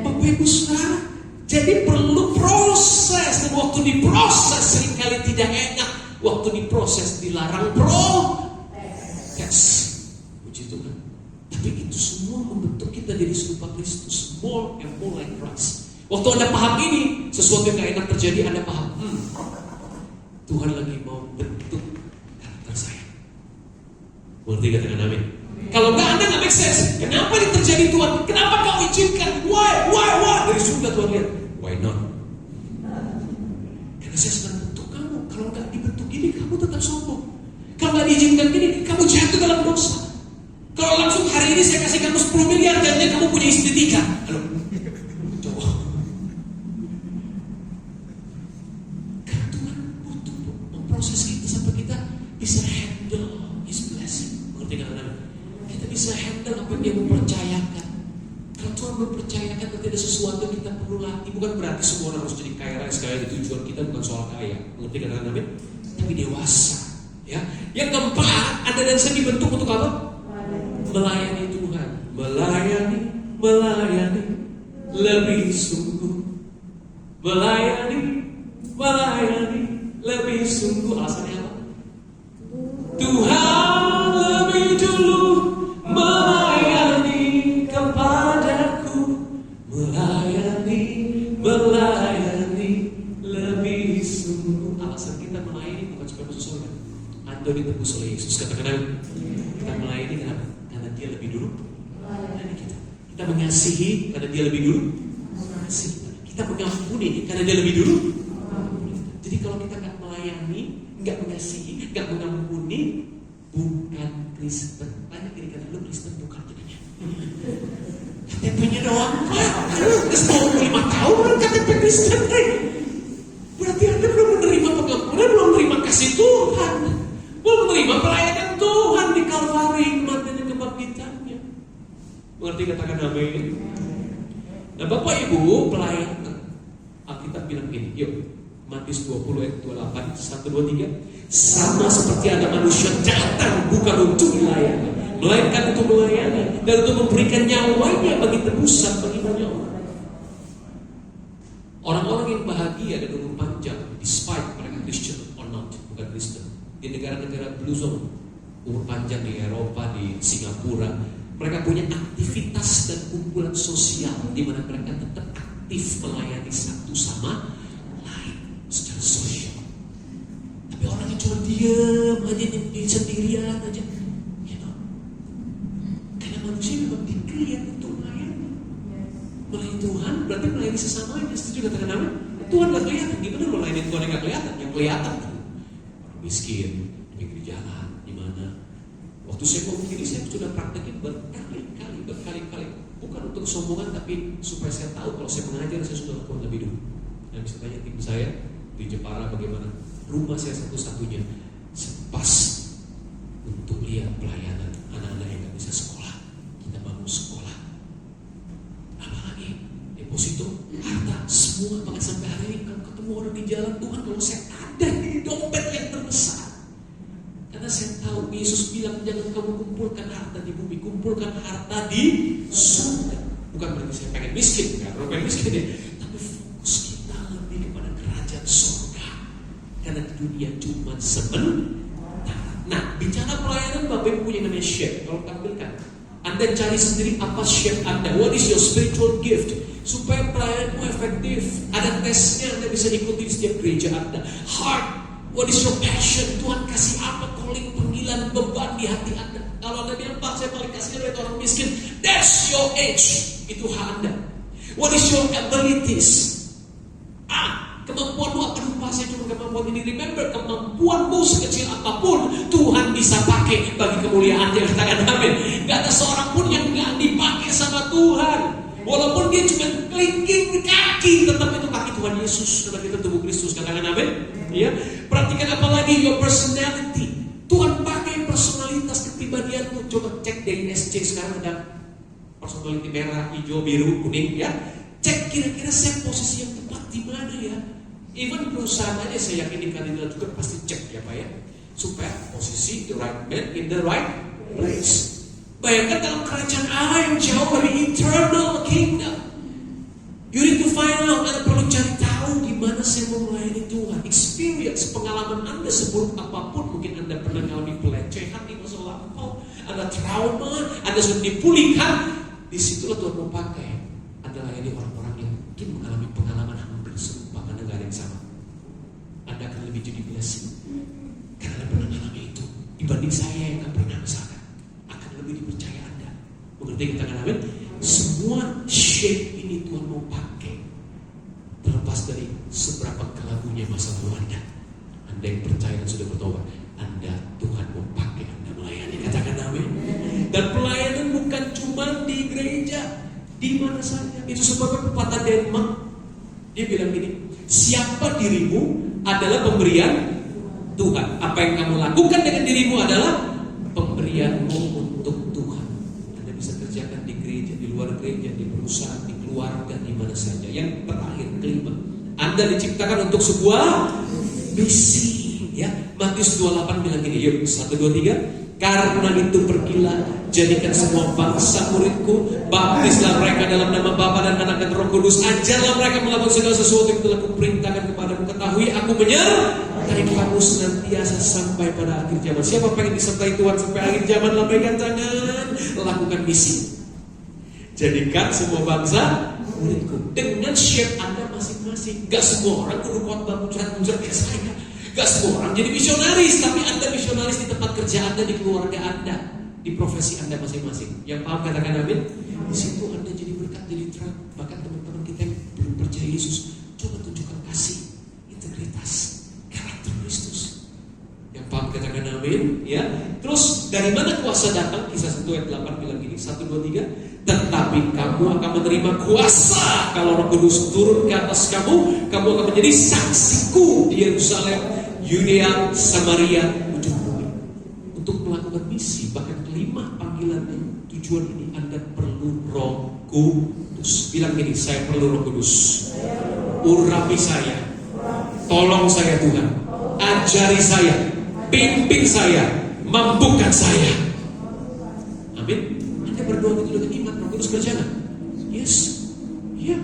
Bapak Ibu Saudara, jadi perlu proses, dan waktu diproses seringkali tidak enak. Waktu diproses dilarang protes. Puji Tuhan. Tapi itu semua membentuk kita jadi serupa Kristus, more and more like Christ. Waktu Anda paham ini, sesuatu yang gak enak terjadi, Anda paham, Tuhan lagi mau bentuk karakter saya. Mengerti katakan amin. Kalau enggak, Anda gak make sense. Kenapa ini terjadi Tuhan? Kenapa kau izinkan? Why? Dari surga Tuhan lihat, why not? Karena saya sedang bentuk kamu. Kalau enggak dibentuk gini, kamu tetap sombong. Kalau enggak diizinkan gini, kamu jatuh dalam dosa. Kalau langsung hari ini saya kasih kamu 10 miliar, jadinya kamu punya istri 3. Halo, coba. Karena Tuhan butuh memproses kita sampai kita bisa handle His blessing. Mengerti kan? Kita bisa handle apa yang Dia mempercayakan. Kalau Tuhan mempercayakan nanti ada sesuatu yang kita perlu latih. Bukan berarti semua orang harus jadi kaya raya sekali. Tujuan kita bukan soal kaya. Mengerti kan? Tapi dewasa. Ya. Yang keempat, Anda dan saya dibentuk untuk apa? Melayani Tuhan, melayani lebih sungguh, melayani lebih sungguh. Alasannya apa? Tuhan lebih dulu melayani kepadaku, melayani lebih sungguh. Alasan kita melayani bukan supaya masuk surga. Anda ditebus oleh Yesus. Katakan kita melayani kenapa? Karena Dia lebih dulu melayani kita. Kita mengasihi karena Dia lebih dulu mengasihi kita. Kita mengampuni karena Dia lebih dulu. Jadi kalau kita nggak melayani, nggak mengasihi, nggak mengampuni, bukan Kristen. Tanya diri kata lu Kristen bukan jadinya. KTP-nya doang. Aduh, 25 tahun KTP Kristen. Berarti Anda belum menerima pengampunan, belum menerima kasih Tuhan, belum menerima pelayanan Tuhan di Kalvari, kematian dan kebangkitannya. Mengerti katakan amin. Nah Bapak Ibu, pelayanan Alkitab bilang gini, yuk Matius 20 ayat 28, 1, 2, 3. Sama seperti ada manusia datang bukan untuk melayani, melainkan untuk melayani dan untuk memberikan nyawanya bagi tebusan bagi banyak orang. Orang-orang yang bahagia dan umur panjang, despite mereka Christian or not, bukan Kristen. Di negara-negara blue zone, umur panjang di Eropa, di Singapura, mereka punya aktivitas dan kumpulan sosial di mana mereka tetap aktif melayani satu sama lain secara sosial. Tapi orangnya cuma diam aja di sendirian aja, you know. Karena manusia memang di-create untuk melayani. Melayani Tuhan berarti melayani sesamanya. Setuju katakan amin? Tuhan gak kelihatan. Gimana lo melayani Tuhan yang gak kelihatan? Yang kelihatan tuh orang miskin di pinggir jalan, di mana. Waktu saya mau begini saya sudah praktekin berkali-kali. Bukan untuk kesombongan tapi supaya saya tahu kalau saya mengajar saya sudah lakukan lebih dulu. Dan bisa tanya tim saya di Jepara bagaimana. Rumah saya satu-satunya pas untuk lihat pelayanan anak-anak yang gak bisa sekolah. Kita bangun sekolah. Apalagi deposito, harta, semua. Bahkan sampai hari ini kalau ketemu orang di jalan, Tuhan kalau saya ada di dompet yang terbesar. Karena saya tahu Yesus bilang jangan kamu kumpulkan harta di bumi, kumpulkan harta di surga. Bukan berarti saya pengen miskin, kan? Orang pengen miskin ya. Tapi fokus kita lebih kepada kerajaan surga. Karena di dunia cuma sebentar. Nah, bicara pelayanan, Bapak Ibu punya namanya shape. Kalau tampilkan, Anda cari sendiri apa shape Anda. What is your spiritual gift? Supaya pelayananmu efektif. Ada tesnya, Anda bisa ikuti di setiap gereja Anda. Heart. What is your passion? Tuhan kasih apa? Calling, panggilan, beban di hati Anda. Kalau Anda bilang, Pak, saya paling kasih dari orang miskin. That's your age. Itu hak Anda. What is your abilities? Kemampuanmu apa? Lupa saya cuma kemampuan ini. Remember, kemampuanmu sekecil apapun Tuhan bisa pakai bagi kemuliaan Dia. Katakan amin. Gak ada seorang pun yang gak dipakai sama Tuhan. Walaupun dia cuma kelingking kaki, tetap itu kaki Tuhan Yesus. Karena kita tubuh Kristus. Katakan amin. Ya. Perhatikan apalagi your personality. Tuhan pakai personalitas kepribadianmu. Coba cek di ISC sekarang ada personality merah, hijau, biru, kuning ya. Cek kira-kira saya posisi yang tepat di di mana ya? Even perusahaan aja saya yakin di Kardinal juga pasti cek ya Pak ya, supaya posisi the right man in the right place. Bayangkan dalam kerajaan Allah yang jauh dari eternal kingdom, you need to find out. Anda perlu cari tahu di mana saya mau melayani Tuhan. Experience, pengalaman Anda seburuk apapun, mungkin Anda pernah mengalami pelecehan di masa lampau, Anda trauma, Anda sudah dipulihkan. Disitulah Tuhan mau pakai. Anda layani orang-orang yang mungkin mengalami pengalaman hampir serupa, Anda nggak ada yang sama. Anda akan lebih jadi blessing karena Anda pernah mengalami itu dibanding saya yang nggak pernah misalkan. Akan lebih dipercaya Anda. Mengerti katakan amin? Semua shape ini Tuhan mau pakai, terlepas dari seberapa kelabunya masa lalu Anda. Anda yang percaya dan sudah bertobat, Anda Tuhan mau pakai Anda melayani. Katakan amin. Dan pelayanan bukan cuma di gereja, di mana saja. Itu sebabnya pepatah Denmark, dia bilang gini, siapa dirimu adalah pemberian Tuhan. Apa yang kamu lakukan dengan dirimu adalah pemberianmu untuk Tuhan. Anda bisa kerjakan di gereja, di luar gereja, di perusahaan, di keluarga, di mana saja. Yang terakhir, kelima, Anda diciptakan untuk sebuah misi. Ya, Matius 28 bilang gini, yuk 1, 2, 3. Karena itu pergilah, jadikan semua bangsa muridku, baptislah mereka dalam nama Bapa dan Anak dan Roh Kudus, ajarlah mereka melakukan segala sesuatu yang telah kuperintahkan kepadamu. Ketahui aku menyertai kamu senantiasa sampai pada akhir zaman. Siapa pengen disertai Tuhan sampai akhir zaman? Lambaikan tangan, lakukan misi. Jadikan semua bangsa muridku dengan shape Anda masing-masing. Gak semua orang kudu khotbah muncrat-muncrat kayak saya. Gak semua orang jadi misionaris, tapi Anda misionaris di tempat kerja Anda, di keluarga Anda, di profesi Anda masing-masing. Yang paham katakan amin. Di situ Anda jadi berkat, jadi terang. Bahkan teman-teman kita yang belum percaya Yesus, coba tunjukkan kasih, integritas, karakter Kristus. Yang paham katakan amin. Ya. Terus dari mana kuasa datang? Kisah 1 ayat 8 bilang gini, 1, 2, 3. Tetapi kamu akan menerima kuasa kalau Roh Kudus turun ke atas kamu. Kamu akan menjadi saksiku di Yerusalem, Yudea, Samaria, ujung bumi. Untuk melakukan misi, bahkan kelima panggilannya, tujuan ini Anda perlu Roh Kudus. Bilang gini, saya perlu Roh Kudus. Urapi saya, tolong saya Tuhan, ajari saya, pimpin saya, mampukan saya. Amin. Anda berdoa itu dengan iman, Roh Kudus kerja nggak? Yes, iya.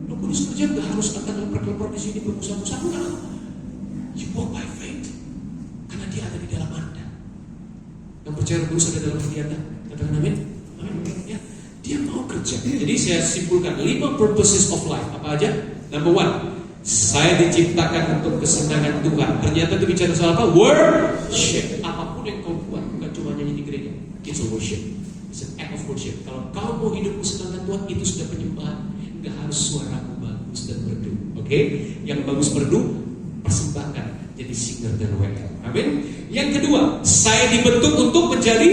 Roh Kudus kerja nggak harus akan lepar-lepar di sini berusaha-usaha, enggak. You walk by faith, karena Dia ada di dalam Anda. Yang percaya Roh Kudus ada dalam hati Anda. Katakan amin. Amin. Ya, Dia mau kerja. Jadi saya simpulkan 5 purposes of life. Apa aja? Number 1, saya diciptakan untuk kesenangan Tuhan. Ternyata itu bicara soal apa? Worship. Apapun yang kau buat, bukan cuma nyanyi di gereja. It's a worship. It's an act of worship. Kalau kau mau hidup kesenangan Tuhan, itu sudah penyembahan. Gak harus suaramu bagus dan merdu. Oke? Yang bagus merdu, persembahkan jadi singer dan WL. Amin. Yang kedua, saya dibentuk untuk menjadi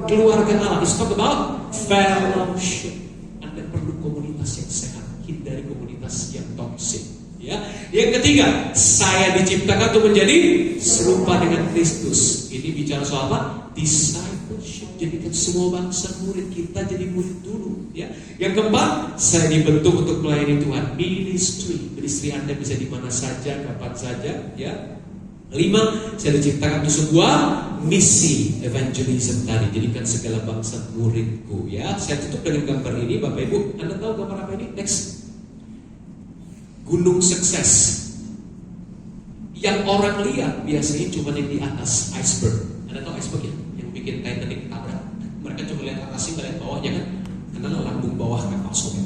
keluarga Allah. It's talk about fellowship. Anda perlu komunitas yang sehat, hindari komunitas yang toksik. Ya. Yang ketiga, saya diciptakan untuk menjadi serupa dengan Kristus. Ini bicara soal apa? Discipleship. Jadikan semua bangsa murid, kita jadi murid dulu. Ya. Yang keempat, saya dibentuk untuk melayani Tuhan. Ministry. Ministry Anda bisa di mana saja, kapan saja. Ya. 5, saya diciptakan untuk sebuah misi evangelism tadi. Jadikan segala bangsa muridku. Ya. Saya tutup dengan gambar ini, Bapak Ibu. Anda tahu gambar apa ini? Next. Gunung sukses. Yang orang lihat biasanya cuma yang di atas iceberg. Anda tahu iceberg ya? Yang bikin Titanic tabrak. Mereka cuma lihat atasnya, nggak lihat bawahnya kan? Karena lambung bawah kapal sobek.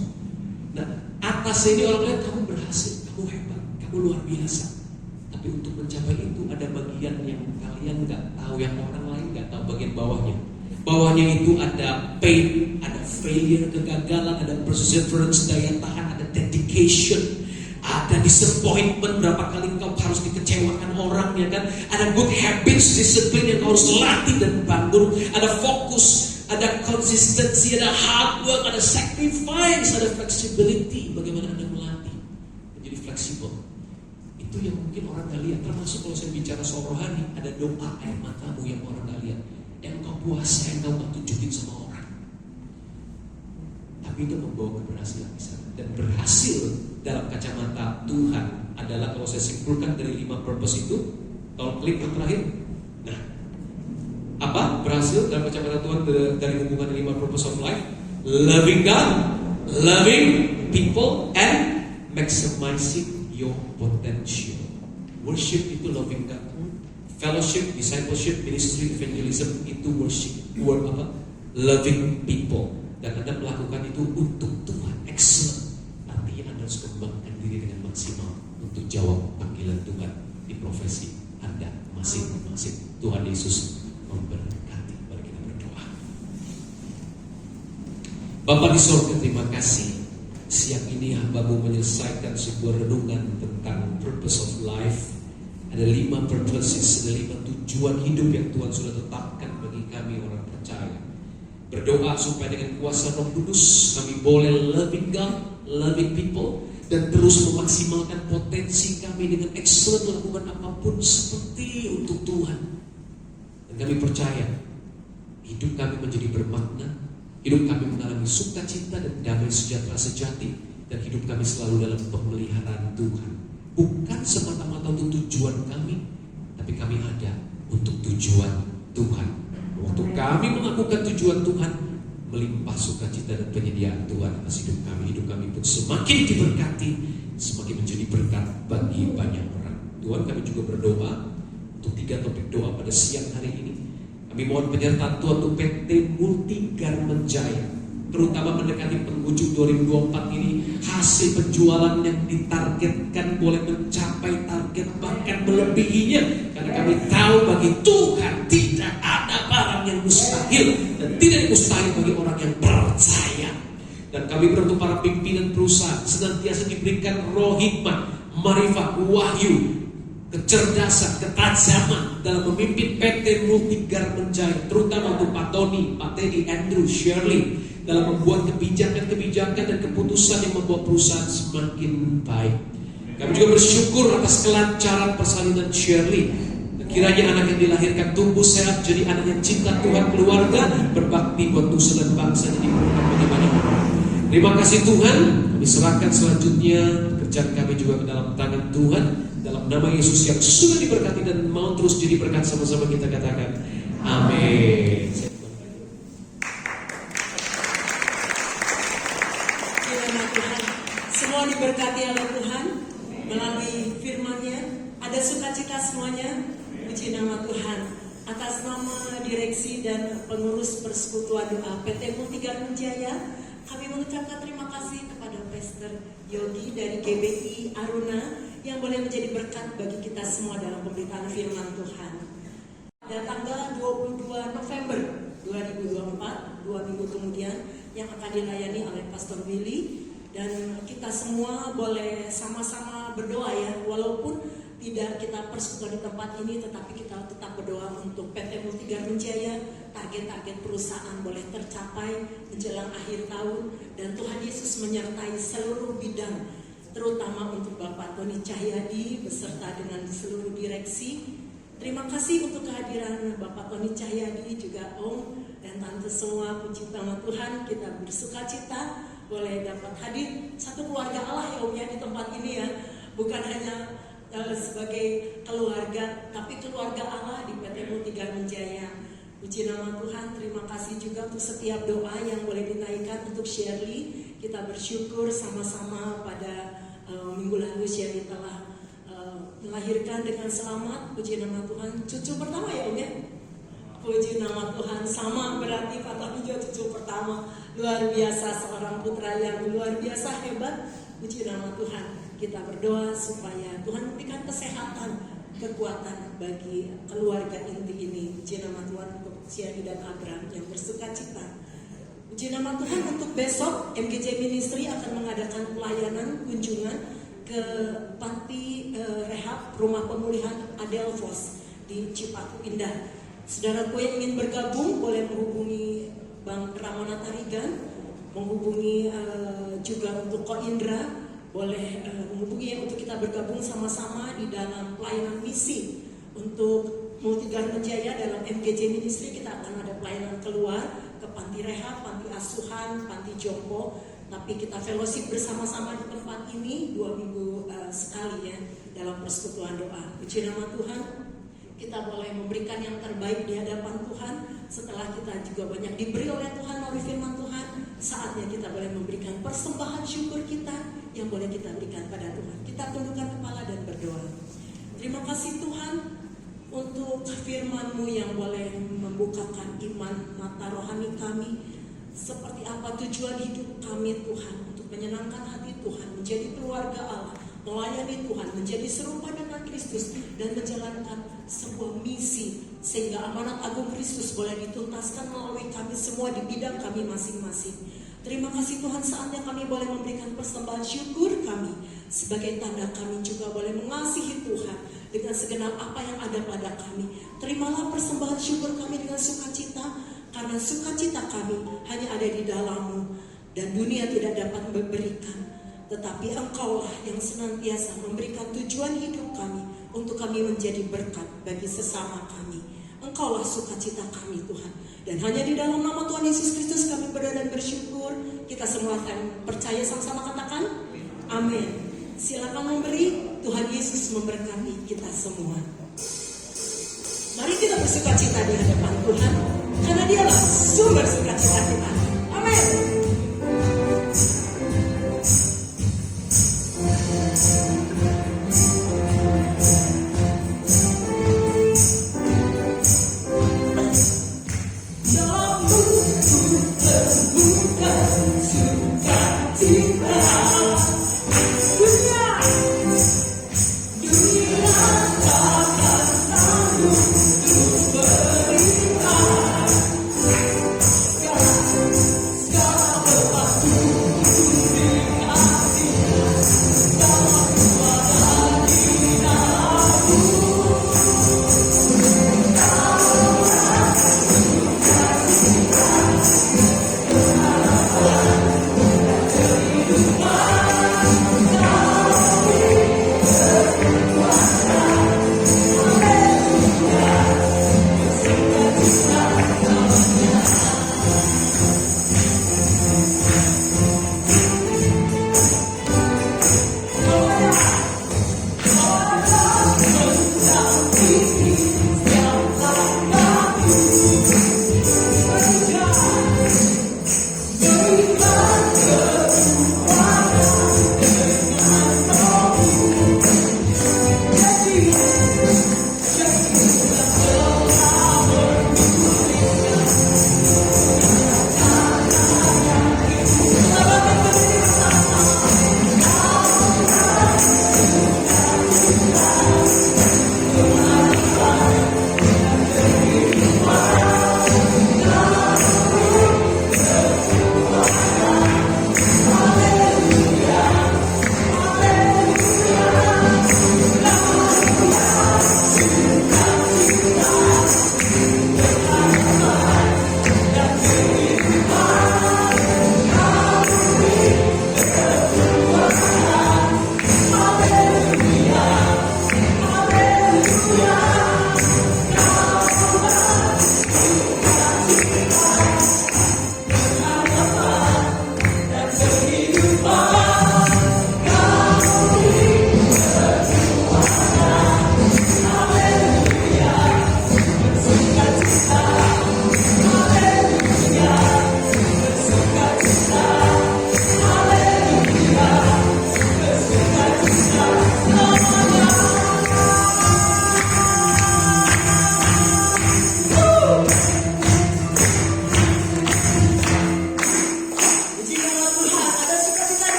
Nah, atasnya ini orang lihat kamu berhasil, kamu hebat, kamu luar biasa. Tapi untuk mencapai itu ada bagian yang kalian nggak tahu, yang orang lain nggak tahu, bagian bawahnya. Bawahnya itu ada pain, ada failure, kegagalan, ada perseverance, daya tahan, ada dedication. Ada disappointment, berapa kali engkau harus dikecewakan orang, ya kan? Ada good habits, disiplin yang kau harus latih dan bangun. Ada fokus, ada consistency, ada hard work, ada sacrifice, ada flexibility. Bagaimana Anda melatih menjadi fleksibel? Itu yang mungkin orang gak lihat. Termasuk kalau saya bicara soal rohani, ada doa air matamu yang orang gak lihat, yang kau puasa, yang kau gak tunjukin sama orang. Tapi itu membawa keberhasilan di sana. Dan berhasil dalam kacamata Tuhan adalah kalau saya simpulkan dari 5 purpose itu, tolong klik yang terakhir. Nah, apa berhasil dalam pencapaian Tuhan dari hubungan 5 purpose of life? Loving God, loving people, and maximizing your potential. Worship itu loving God. Fellowship, discipleship, ministry, evangelism itu worship. Loving people. Dan Anda melakukan itu untuk Tuhan. Excellent. Artinya Anda harus kembangkan diri dengan maksimal untuk jawab panggilan Tuhan di profesi Anda masing-masing. Tuhan Yesus memberkati. Mari kita berdoa. Bapa di surga, terima kasih. Siang ini hamba-Mu menyelesaikan sebuah renungan tentang purpose of life. Ada 5 purposes, ada 5 tujuan hidup yang Tuhan sudah tetapkan bagi kami orang percaya. Berdoa supaya dengan kuasa Roh Kudus kami boleh loving God, loving people, dan terus memaksimalkan potensi kami dengan excellent melakukan apapun seperti untuk Tuhan. Dan kami percaya hidup kami menjadi bermakna, hidup kami mengalami sukacita dan damai sejahtera sejati, dan hidup kami selalu dalam pemeliharaan Tuhan. Bukan semata-mata untuk tujuan kami, tapi kami ada untuk tujuan Tuhan. Waktu kami melakukan tujuan Tuhan, melimpah sukacita dan penyediaan Tuhan atas hidup kami pun semakin diberkati, semakin menjadi berkat bagi banyak orang. Tuhan, kami juga berdoa untuk 3 topik doa pada siang hari ini. Kami mohon penyertaan Tuhan untuk PT Multigar Menjaya, terutama mendekati penghujung 2024 ini. Hasil penjualan yang ditargetkan boleh mencapai target, bahkan melebihinya, karena kami tahu bagi Tuhan tidak ada barang yang mustahil, dan tidak mustahil bagi orang yang percaya. Dan kami berdoa para pimpinan perusahaan senantiasa diberikan roh hikmat, marifat, wahyu, kecerdasan, ketajaman dalam memimpin PT Multigar Menjaya, terutama untuk Pak Tony, Pak Teddy, Andrew, Shirley, dalam membuat kebijakan-kebijakan dan keputusan yang membuat perusahaan semakin baik. Kami juga bersyukur atas kelancaran persalinan Shirley. Kiranya anak yang dilahirkan tumbuh sehat, jadi anak yang cinta Tuhan, keluarga, berbakti buat nusa dan bangsa, jadi berkat bagi banyak orang. Terima kasih Tuhan. Kami serahkan selanjutnya pekerjaan kami juga ke dalam tangan Tuhan, dalam nama Yesus yang sudah diberkati dan mau terus jadi berkat. Sama-sama kita katakan amin. Semua diberkati oleh Tuhan melalui firman-Nya. Ada sukacita semuanya. Puji nama Tuhan. Atas nama direksi dan pengurus persekutuan doa PT Multigar Menjaya, kami mengucapkan terima kasih kepada Pastor Yogi dari GBI Aruna yang boleh menjadi berkat bagi kita semua dalam pemberitaan firman Tuhan. Pada tanggal 22 November 2024, 2 minggu kemudian, yang akan dilayani oleh Pastor Willy. Dan kita semua boleh sama-sama berdoa ya, walaupun tidak kita persekutuan di tempat ini, tetapi kita tetap berdoa untuk PT Multigar Menjaya, target-target perusahaan boleh tercapai menjelang akhir tahun, dan Tuhan Yesus menyertai seluruh bidang, terutama untuk Bapak Tony Cahyadi beserta dengan seluruh direksi. Terima kasih untuk kehadiran Bapak Tony Cahyadi, juga Om dan Tante semua. Puji nama Tuhan, kita bersukacita boleh dapat hadir satu keluarga Allah ya Om ya di tempat ini ya, bukan hanya sebagai keluarga, tapi keluarga Allah di PT Multigar Menjaya. Puji nama Tuhan. Terima kasih juga untuk setiap doa yang boleh dinaikkan untuk Shirley. Kita bersyukur sama-sama pada minggu lalu Shirley telah melahirkan dengan selamat. Puji nama Tuhan. Cucu pertama ya Om ya. Puji nama Tuhan. Sama berarti Pak Tony juga cucu pertama. Luar biasa, seorang putra yang luar biasa hebat. Puji nama Tuhan. Kita berdoa supaya Tuhan memberikan kesehatan, kekuatan bagi keluarga inti ini. Puji nama Tuhan untuk Syari dan Abraham yang bersukacita. Puji nama Tuhan untuk besok MGJ Ministry akan mengadakan pelayanan kunjungan ke panti rehab rumah pemulihan Adelphos di Cipatu Indah. Saudaraku yang ingin bergabung boleh menghubungi Bang Ramona Tarigan, menghubungi juga untuk Ko Indra, boleh menghubungi untuk kita bergabung sama-sama di dalam pelayanan misi untuk Multigar Menjaya. Dalam MGJ Ministry kita akan ada pelayanan keluar ke panti rehab, panti asuhan, panti jompo, tapi kita fellowship bersama-sama di tempat ini 2 minggu sekali ya dalam persekutuan doa. Puji nama Tuhan, kita boleh memberikan yang terbaik di hadapan Tuhan. Setelah kita juga banyak diberi oleh Tuhan melalui firman Tuhan, saatnya kita boleh memberikan persembahan syukur kita yang boleh kita berikan pada Tuhan. Kita tundukkan kepala dan berdoa. Terima kasih Tuhan untuk firman-Mu yang boleh membukakan iman mata rohani kami. Seperti apa tujuan hidup kami Tuhan, untuk menyenangkan hati Tuhan, menjadi keluarga Allah, melayani Tuhan, menjadi serupa dengan Kristus, dan menjalankan sebuah misi sehingga amanat agung Kristus boleh dituntaskan melalui kami semua di bidang kami masing-masing. Terima kasih Tuhan, saatnya kami boleh memberikan persembahan syukur kami sebagai tanda kami juga boleh mengasihi Tuhan dengan segenap apa yang ada pada kami. Terimalah persembahan syukur kami dengan sukacita, karena sukacita kami hanya ada di dalam-Mu, dan dunia tidak dapat memberikan. Tetapi Engkaulah yang senantiasa memberikan tujuan hidup kami, untuk kami menjadi berkat bagi sesama kami. Engkaulah sukacita kami Tuhan. Dan hanya di dalam nama Tuhan Yesus Kristus kami berdoa dan bersyukur. Kita semua akan percaya sama-sama, katakan amin. Silakan memberi. Tuhan Yesus memberkati kita semua. Mari kita bersukacita di hadapan Tuhan, karena Dialah sumber sukacita kita. Amin.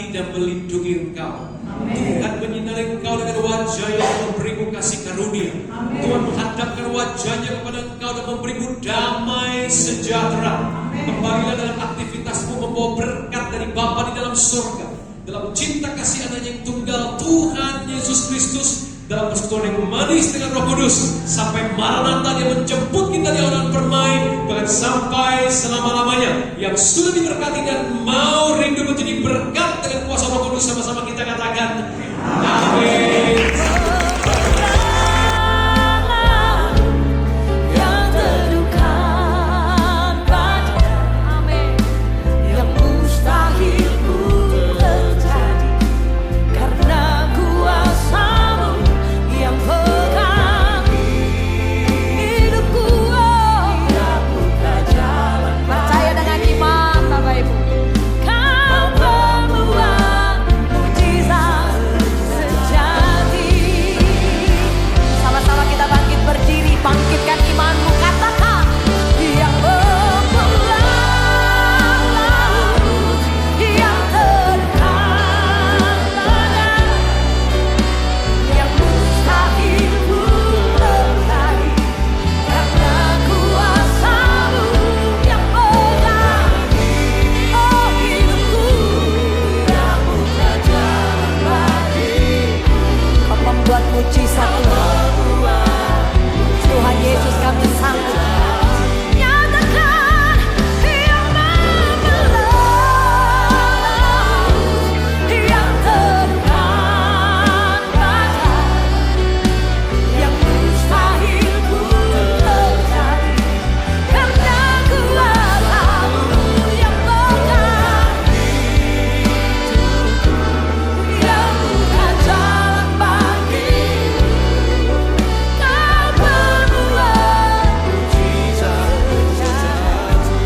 memberkati dan melindungi engkau. Tuhan menyinari engkau dengan wajah yang memberimu kasih karunia. Tuhan menghadapkan wajahnya kepada engkau dan memberimu damai sejahtera. Kembalilah dalam aktivitasmu membawa berkat dari Bapa di dalam surga, dalam cinta kasih anaknya yang tunggal Tuhan Yesus Kristus, dalam persekutuan yang manis dengan Roh Kudus, sampai Maranatha dia menjemput kita di orang permain, bahkan sampai selama-lamanya. Yang sudah diberkati dan mau rindu menjadi berkat dengan kuasa Roh Kudus, sama-sama kita katakan amin. Mujizat